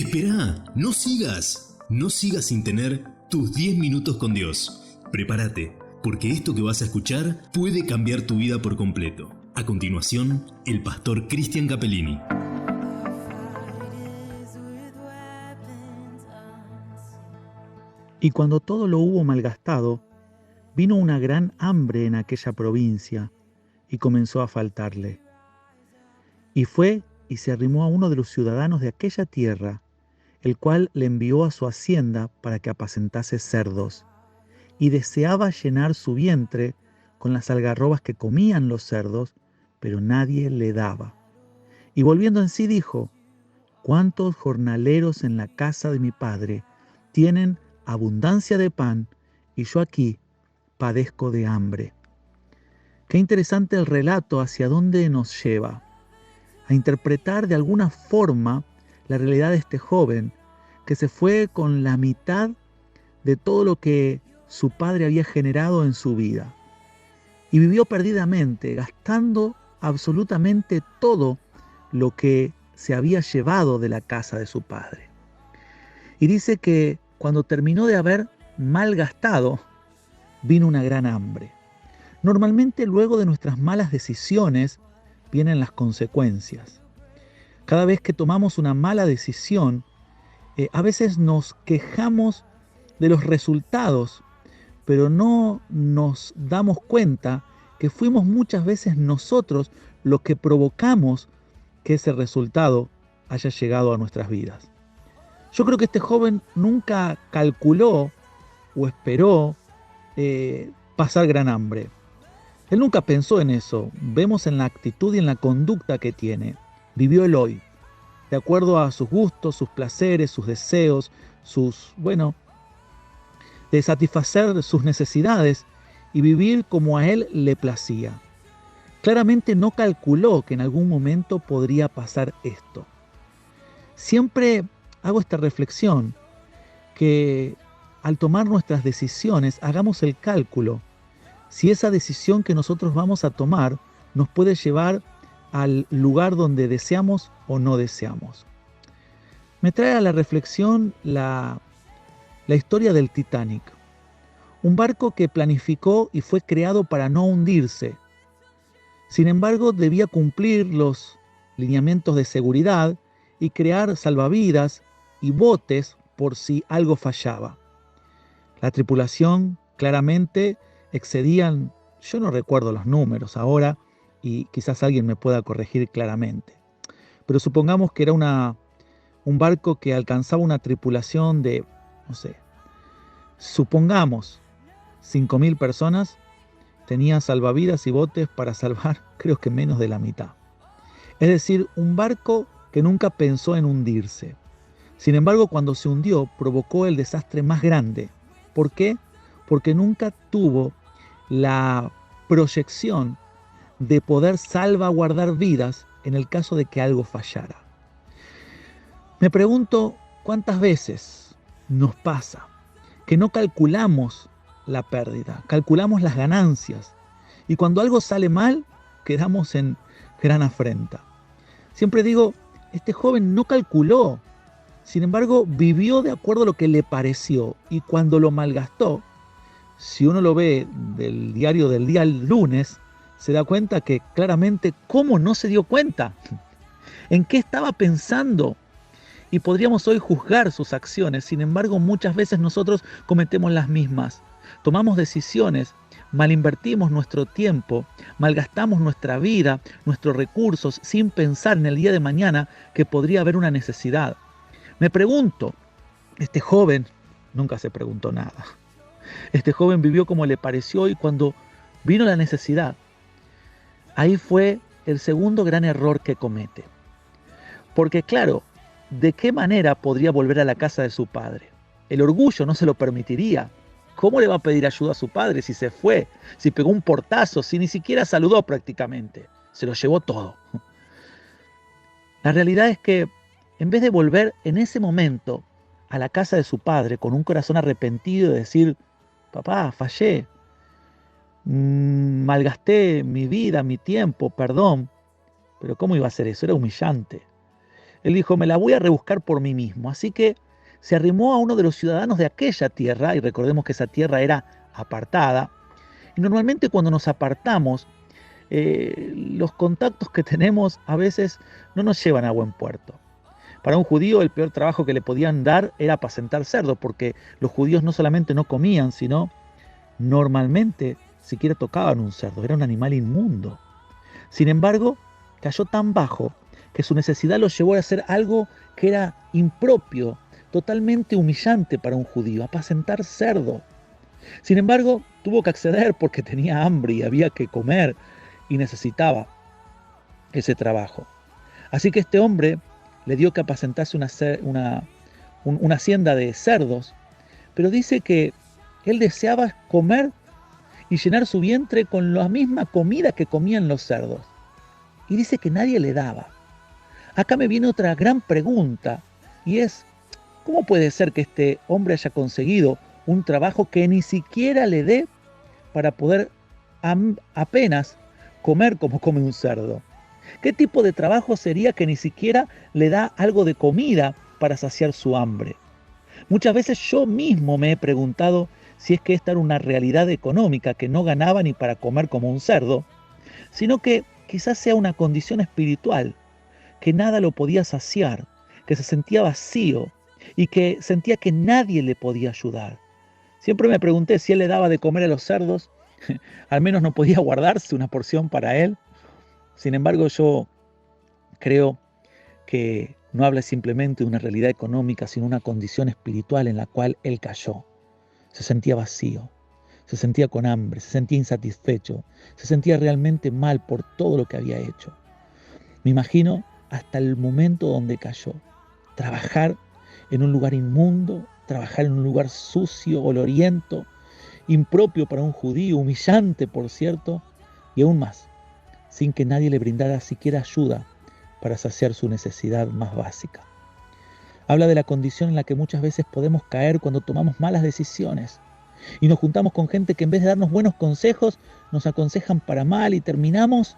Esperá, no sigas. No sigas sin tener tus 10 minutos con Dios. Prepárate, porque esto que vas a escuchar puede cambiar tu vida por completo. A continuación, el pastor Cristian Capellini. Y cuando todo lo hubo malgastado, vino una gran hambre en aquella provincia, y comenzó a faltarle. Y fue y se arrimó a uno de los ciudadanos de aquella tierra, el cual le envió a su hacienda para que apacentase cerdos, y deseaba llenar su vientre con las algarrobas que comían los cerdos, pero nadie le daba. Y volviendo en sí dijo: ¿cuántos jornaleros en la casa de mi padre tienen abundancia de pan, y yo aquí padezco de hambre? Qué interesante el relato hacia dónde nos lleva, a interpretar de alguna forma la realidad de este joven que se fue con la mitad de todo lo que su padre había generado en su vida y vivió perdidamente, gastando absolutamente todo lo que se había llevado de la casa de su padre. Y dice que cuando terminó de haber malgastado, vino una gran hambre. Normalmente luego de nuestras malas decisiones vienen las consecuencias. Cada vez que tomamos una mala decisión, a veces nos quejamos de los resultados, pero no nos damos cuenta que fuimos muchas veces nosotros los que provocamos que ese resultado haya llegado a nuestras vidas. Yo creo que este joven nunca calculó o esperó pasar gran hambre. Él nunca pensó en eso. Vemos en la actitud y en la conducta que tiene. Vivió el hoy, de acuerdo a sus gustos, sus placeres, sus deseos, de satisfacer sus necesidades y vivir como a él le placía. Claramente no calculó que en algún momento podría pasar esto. Siempre hago esta reflexión, que al tomar nuestras decisiones hagamos el cálculo si esa decisión que nosotros vamos a tomar nos puede llevar al lugar donde deseamos o no deseamos. Me trae a la reflexión la historia del Titanic, un barco que planificó y fue creado para no hundirse. Sin embargo, debía cumplir los lineamientos de seguridad y crear salvavidas y botes por si algo fallaba. La tripulación claramente excedían, yo no recuerdo los números ahora y quizás alguien me pueda corregir claramente, pero supongamos que era un barco que alcanzaba una tripulación de, supongamos 5.000 personas, tenía salvavidas y botes para salvar creo que menos de la mitad. Es decir, un barco que nunca pensó en hundirse. Sin embargo, cuando se hundió, provocó el desastre más grande. ¿Por qué? Porque nunca tuvo la proyección de poder salvaguardar vidas en el caso de que algo fallara. Me pregunto cuántas veces nos pasa que no calculamos la pérdida, calculamos las ganancias, y cuando algo sale mal, quedamos en gran afrenta. Siempre digo, este joven no calculó, sin embargo, vivió de acuerdo a lo que le pareció, y cuando lo malgastó, si uno lo ve del diario del día lunes, se da cuenta que claramente cómo no se dio cuenta, en qué estaba pensando. Y podríamos hoy juzgar sus acciones, sin embargo muchas veces nosotros cometemos las mismas. Tomamos decisiones, malinvertimos nuestro tiempo, malgastamos nuestra vida, nuestros recursos, sin pensar en el día de mañana que podría haber una necesidad. Me pregunto, este joven nunca se preguntó nada. Este joven vivió como le pareció, y cuando vino la necesidad, ahí fue el segundo gran error que comete. Porque claro, ¿de qué manera podría volver a la casa de su padre? El orgullo no se lo permitiría. ¿Cómo le va a pedir ayuda a su padre si se fue, si pegó un portazo, si ni siquiera saludó prácticamente? Se lo llevó todo. La realidad es que en vez de volver en ese momento a la casa de su padre con un corazón arrepentido y decir: papá, fallé, malgasté mi vida, mi tiempo, perdón. Pero ¿cómo iba a hacer eso? Era humillante. Él dijo, me la voy a rebuscar por mí mismo. Así que se arrimó a uno de los ciudadanos de aquella tierra, y recordemos que esa tierra era apartada. Y normalmente cuando nos apartamos, los contactos que tenemos a veces no nos llevan a buen puerto. Para un judío el peor trabajo que le podían dar era apacentar cerdos, porque los judíos no solamente no comían, sino normalmente siquiera tocaban un cerdo, era un animal inmundo. Sin embargo, cayó tan bajo que su necesidad lo llevó a hacer algo que era impropio, totalmente humillante para un judío, apacentar cerdo. Sin embargo, tuvo que acceder porque tenía hambre y había que comer y necesitaba ese trabajo. Así que este hombre le dio que apacentase una hacienda de cerdos, pero dice que él deseaba comer y llenar su vientre con la misma comida que comían los cerdos. Y dice que nadie le daba. Acá me viene otra gran pregunta, y es, ¿cómo puede ser que este hombre haya conseguido un trabajo que ni siquiera le dé para poder apenas comer como come un cerdo? ¿Qué tipo de trabajo sería que ni siquiera le da algo de comida para saciar su hambre? Muchas veces yo mismo me he preguntado si es que esta era una realidad económica, que no ganaba ni para comer como un cerdo, sino que quizás sea una condición espiritual, que nada lo podía saciar, que se sentía vacío y que sentía que nadie le podía ayudar. Siempre me pregunté si él le daba de comer a los cerdos, al menos no podía guardarse una porción para él. Sin embargo, yo creo que no habla simplemente de una realidad económica, sino una condición espiritual en la cual él cayó. Se sentía vacío, se sentía con hambre, se sentía insatisfecho, se sentía realmente mal por todo lo que había hecho. Me imagino hasta el momento donde cayó. Trabajar en un lugar inmundo, trabajar en un lugar sucio, oloriento, impropio para un judío, humillante, por cierto, y aún más, sin que nadie le brindara siquiera ayuda para saciar su necesidad más básica. Habla de la condición en la que muchas veces podemos caer cuando tomamos malas decisiones y nos juntamos con gente que en vez de darnos buenos consejos, nos aconsejan para mal y terminamos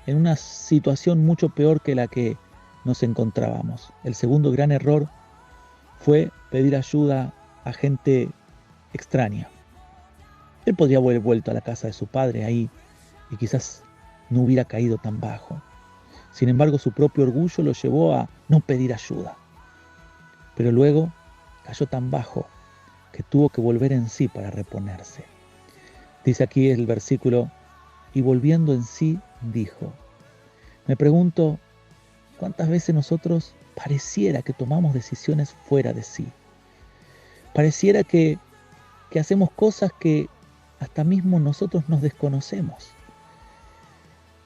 en una situación mucho peor que la que nos encontrábamos. El segundo gran error fue pedir ayuda a gente extraña. Él podría haber vuelto a la casa de su padre ahí y quizás no hubiera caído tan bajo. Sin embargo, su propio orgullo lo llevó a no pedir ayuda. Pero luego cayó tan bajo que tuvo que volver en sí para reponerse. Dice aquí el versículo, y volviendo en sí, dijo. Me pregunto, ¿cuántas veces nosotros pareciera que tomamos decisiones fuera de sí? Pareciera que hacemos cosas que hasta mismo nosotros nos desconocemos.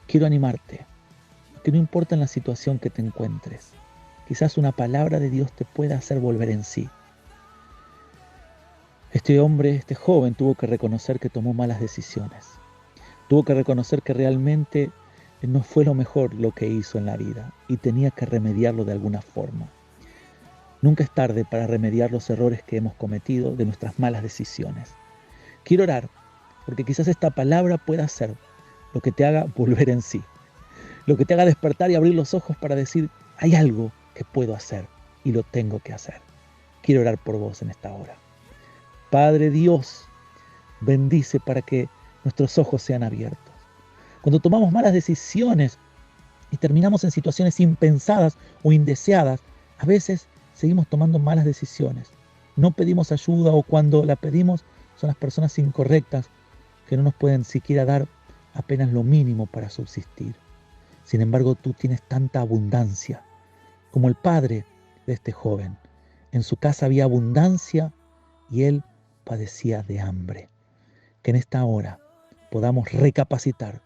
Quiero animarte, que no importa en la situación que te encuentres, quizás una palabra de Dios te pueda hacer volver en sí. Este hombre, este joven, tuvo que reconocer que tomó malas decisiones. Tuvo que reconocer que realmente no fue lo mejor lo que hizo en la vida y tenía que remediarlo de alguna forma. Nunca es tarde para remediar los errores que hemos cometido de nuestras malas decisiones. Quiero orar porque quizás esta palabra pueda ser lo que te haga volver en sí, lo que te haga despertar y abrir los ojos para decir, hay algo que puedo hacer y lo tengo que hacer. Quiero orar por vos en esta hora. Padre Dios, bendice para que nuestros ojos sean abiertos. Cuando tomamos malas decisiones y terminamos en situaciones impensadas o indeseadas, a veces seguimos tomando malas decisiones. No pedimos ayuda o cuando la pedimos son las personas incorrectas que no nos pueden siquiera dar apenas lo mínimo para subsistir. Sin embargo, tú tienes tanta abundancia como el padre de este joven. En su casa había abundancia y él padecía de hambre. Que en esta hora podamos recapacitar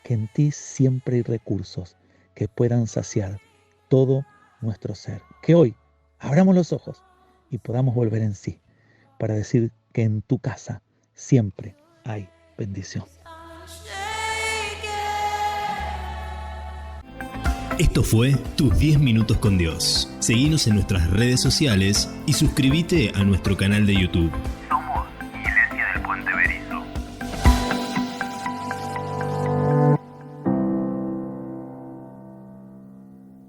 que en ti siempre hay recursos que puedan saciar todo nuestro ser. Que hoy abramos los ojos y podamos volver en sí para decir que en tu casa siempre hay bendición. Esto fue Tus 10 Minutos con Dios. Seguinos en nuestras redes sociales y suscríbete a nuestro canal de YouTube.